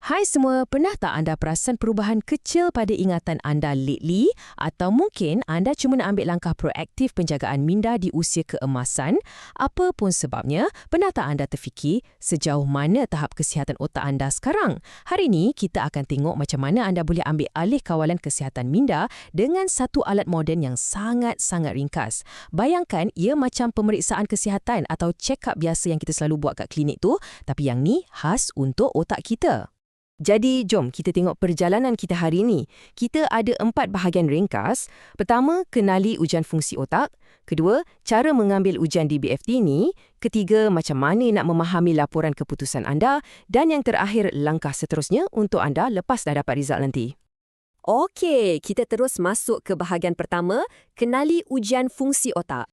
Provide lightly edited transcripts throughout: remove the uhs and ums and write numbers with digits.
Hai semua, pernah tak anda perasan perubahan kecil pada ingatan anda lately? Atau mungkin anda cuma nak ambil langkah proaktif penjagaan minda di usia keemasan? Apa pun sebabnya, pernah tak anda terfikir sejauh mana tahap kesihatan otak anda sekarang? Hari ini, kita akan tengok macam mana anda boleh ambil alih kawalan kesihatan minda dengan satu alat moden yang sangat-sangat ringkas. Bayangkan, ia macam pemeriksaan kesihatan atau check-up biasa yang kita selalu buat kat klinik tu, tapi yang ni khas untuk otak kita. Jadi, jom kita tengok perjalanan kita hari ini. Kita ada 4 bahagian ringkas. Pertama, kenali ujian fungsi otak. Kedua, cara mengambil ujian DBFT ni. Ketiga, macam mana nak memahami laporan keputusan anda. Dan yang terakhir, langkah seterusnya untuk anda lepas dah dapat result nanti. Okey, kita terus masuk ke bahagian pertama, kenali ujian fungsi otak.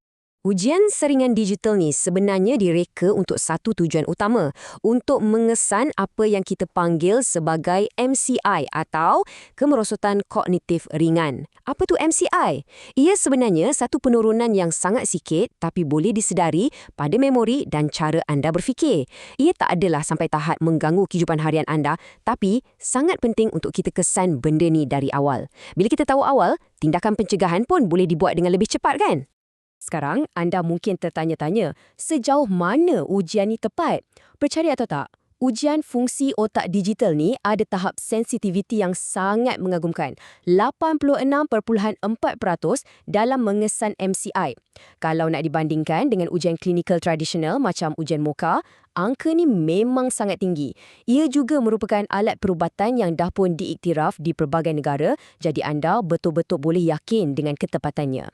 Ujian saringan digital ni sebenarnya direka untuk satu tujuan utama, untuk mengesan apa yang kita panggil sebagai MCI atau kemerosotan kognitif ringan. Apa tu MCI? Ia sebenarnya satu penurunan yang sangat sikit tapi boleh disedari pada memori dan cara anda berfikir. Ia tak adalah sampai tahap mengganggu kehidupan harian anda, tapi sangat penting untuk kita kesan benda ni dari awal. Bila kita tahu awal, tindakan pencegahan pun boleh dibuat dengan lebih cepat kan? Sekarang, anda mungkin tertanya-tanya, sejauh mana ujian ni tepat? Percaya atau tak? Ujian fungsi otak digital ni ada tahap sensitiviti yang sangat mengagumkan. 86.4% dalam mengesan MCI. Kalau nak dibandingkan dengan ujian klinikal tradisional macam ujian MOCA, angka ni memang sangat tinggi. Ia juga merupakan alat perubatan yang dah pun diiktiraf di pelbagai negara, jadi anda betul-betul boleh yakin dengan ketepatannya.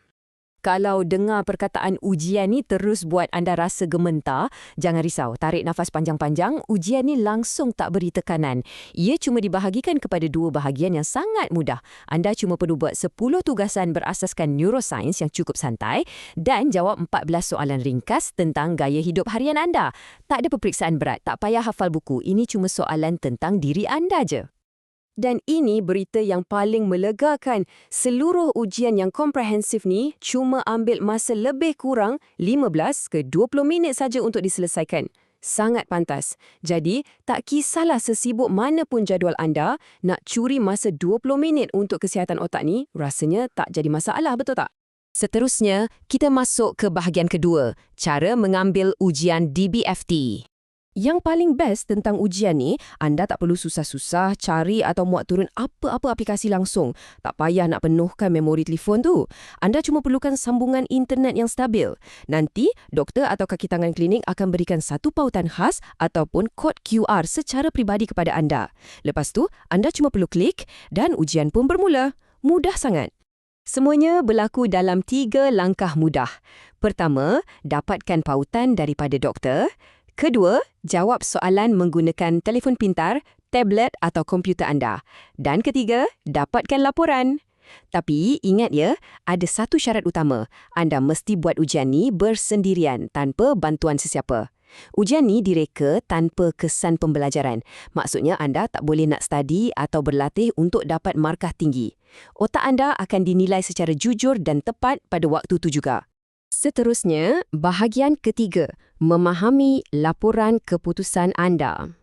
Kalau dengar perkataan ujian ni terus buat anda rasa gementar, jangan risau, tarik nafas panjang-panjang, ujian ni langsung tak beri tekanan. Ia cuma dibahagikan kepada 2 bahagian yang sangat mudah. Anda cuma perlu buat 10 tugasan berasaskan neuroscience yang cukup santai dan jawab 14 soalan ringkas tentang gaya hidup harian anda. Tak ada peperiksaan berat, tak payah hafal buku, ini cuma soalan tentang diri anda je. Dan ini berita yang paling melegakan. Seluruh ujian yang komprehensif ni cuma ambil masa lebih kurang 15 ke 20 minit saja untuk diselesaikan. Sangat pantas. Jadi, tak kisahlah sesibuk mana pun jadual anda, nak curi masa 20 minit untuk kesihatan otak ni, rasanya tak jadi masalah, betul tak? Seterusnya, kita masuk ke bahagian kedua, cara mengambil ujian DBFT. Yang paling best tentang ujian ni, anda tak perlu susah-susah cari atau muat turun apa-apa aplikasi langsung. Tak payah nak penuhkan memori telefon tu. Anda cuma perlukan sambungan internet yang stabil. Nanti, doktor atau kaki tangan klinik akan berikan satu pautan khas ataupun kod QR secara peribadi kepada anda. Lepas tu, anda cuma perlu klik dan ujian pun bermula. Mudah sangat. Semuanya berlaku dalam 3 langkah mudah. Pertama, dapatkan pautan daripada doktor. Kedua, jawab soalan menggunakan telefon pintar, tablet atau komputer anda. Dan ketiga, dapatkan laporan. Tapi ingat ya, ada satu syarat utama. Anda mesti buat ujian ni bersendirian tanpa bantuan sesiapa. Ujian ni direka tanpa kesan pembelajaran. Maksudnya anda tak boleh nak study atau berlatih untuk dapat markah tinggi. Otak anda akan dinilai secara jujur dan tepat pada waktu tu juga. Seterusnya, bahagian ketiga, memahami laporan keputusan anda.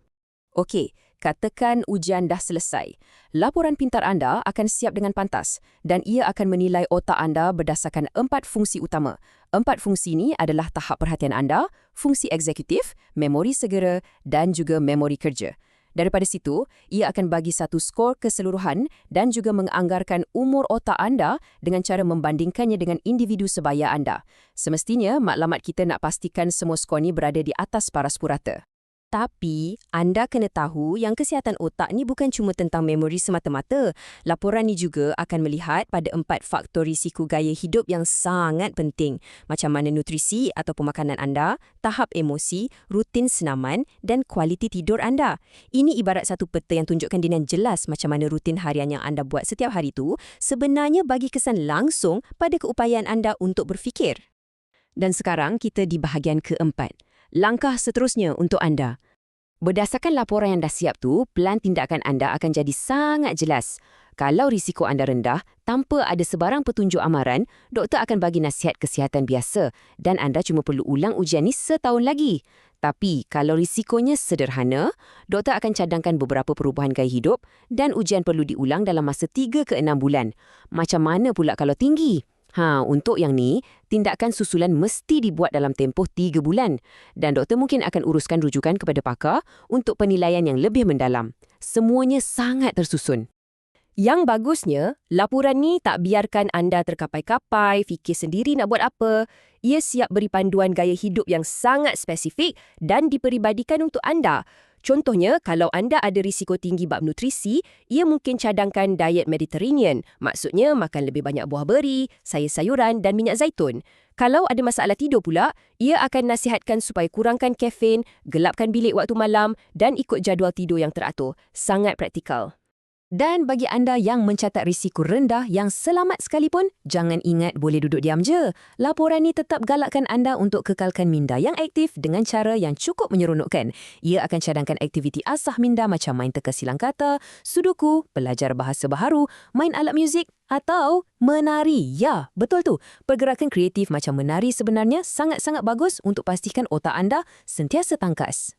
Okey, katakan ujian dah selesai. Laporan pintar anda akan siap dengan pantas dan ia akan menilai otak anda berdasarkan 4 fungsi utama. 4 fungsi ni adalah tahap perhatian anda, fungsi eksekutif, memori segera dan juga memori kerja. Daripada situ, ia akan bagi satu skor keseluruhan dan juga menganggarkan umur otak anda dengan cara membandingkannya dengan individu sebaya anda. Semestinya, maklumat kita nak pastikan semua skor ni berada di atas paras purata. Tapi, anda kena tahu yang kesihatan otak ni bukan cuma tentang memori semata-mata. Laporan ni juga akan melihat pada 4 faktor risiko gaya hidup yang sangat penting. Macam mana nutrisi atau pemakanan anda, tahap emosi, rutin senaman dan kualiti tidur anda. Ini ibarat satu peta yang tunjukkan dengan jelas macam mana rutin harian yang anda buat setiap hari tu sebenarnya bagi kesan langsung pada keupayaan anda untuk berfikir. Dan sekarang kita di bahagian keempat. Langkah seterusnya untuk anda. Berdasarkan laporan yang dah siap tu, plan tindakan anda akan jadi sangat jelas. Kalau risiko anda rendah, tanpa ada sebarang petunjuk amaran, doktor akan bagi nasihat kesihatan biasa dan anda cuma perlu ulang ujian ni setahun lagi. Tapi kalau risikonya sederhana, doktor akan cadangkan beberapa perubahan gaya hidup dan ujian perlu diulang dalam masa 3 ke 6 bulan. Macam mana pula kalau tinggi? Untuk yang ni, tindakan susulan mesti dibuat dalam tempoh 3 bulan dan doktor mungkin akan uruskan rujukan kepada pakar untuk penilaian yang lebih mendalam. Semuanya sangat tersusun. Yang bagusnya, laporan ni tak biarkan anda terkapai-kapai, fikir sendiri nak buat apa. Ia siap beri panduan gaya hidup yang sangat spesifik dan diperibadikan untuk anda. Contohnya, kalau anda ada risiko tinggi bab nutrisi, ia mungkin cadangkan diet Mediterranean. Maksudnya, makan lebih banyak buah beri, sayur-sayuran dan minyak zaitun. Kalau ada masalah tidur pula, ia akan nasihatkan supaya kurangkan kafein, gelapkan bilik waktu malam dan ikut jadual tidur yang teratur. Sangat praktikal. Dan bagi anda yang mencatat risiko rendah yang selamat sekalipun, jangan ingat boleh duduk diam je. Laporan ni tetap galakkan anda untuk kekalkan minda yang aktif dengan cara yang cukup menyeronokkan. Ia akan cadangkan aktiviti asah minda macam main teka silang kata, sudoku, belajar bahasa baharu, main alat muzik atau menari. Ya, betul tu. Pergerakan kreatif macam menari sebenarnya sangat-sangat bagus untuk pastikan otak anda sentiasa tangkas.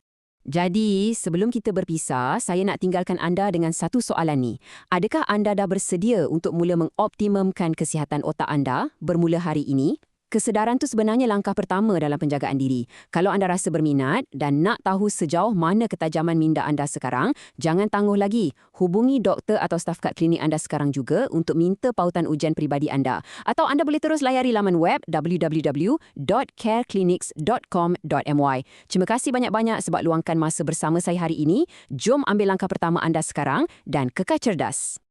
Jadi, sebelum kita berpisah, saya nak tinggalkan anda dengan satu soalan ni. Adakah anda dah bersedia untuk mula mengoptimumkan kesihatan otak anda bermula hari ini? Kesedaran tu sebenarnya langkah pertama dalam penjagaan diri. Kalau anda rasa berminat dan nak tahu sejauh mana ketajaman minda anda sekarang, jangan tangguh lagi. Hubungi doktor atau staf kad klinik anda sekarang juga untuk minta pautan ujian peribadi anda. Atau anda boleh terus layari laman web www.careclinics.com.my. Terima kasih banyak-banyak sebab luangkan masa bersama saya hari ini. Jom ambil langkah pertama anda sekarang dan kekal cerdas.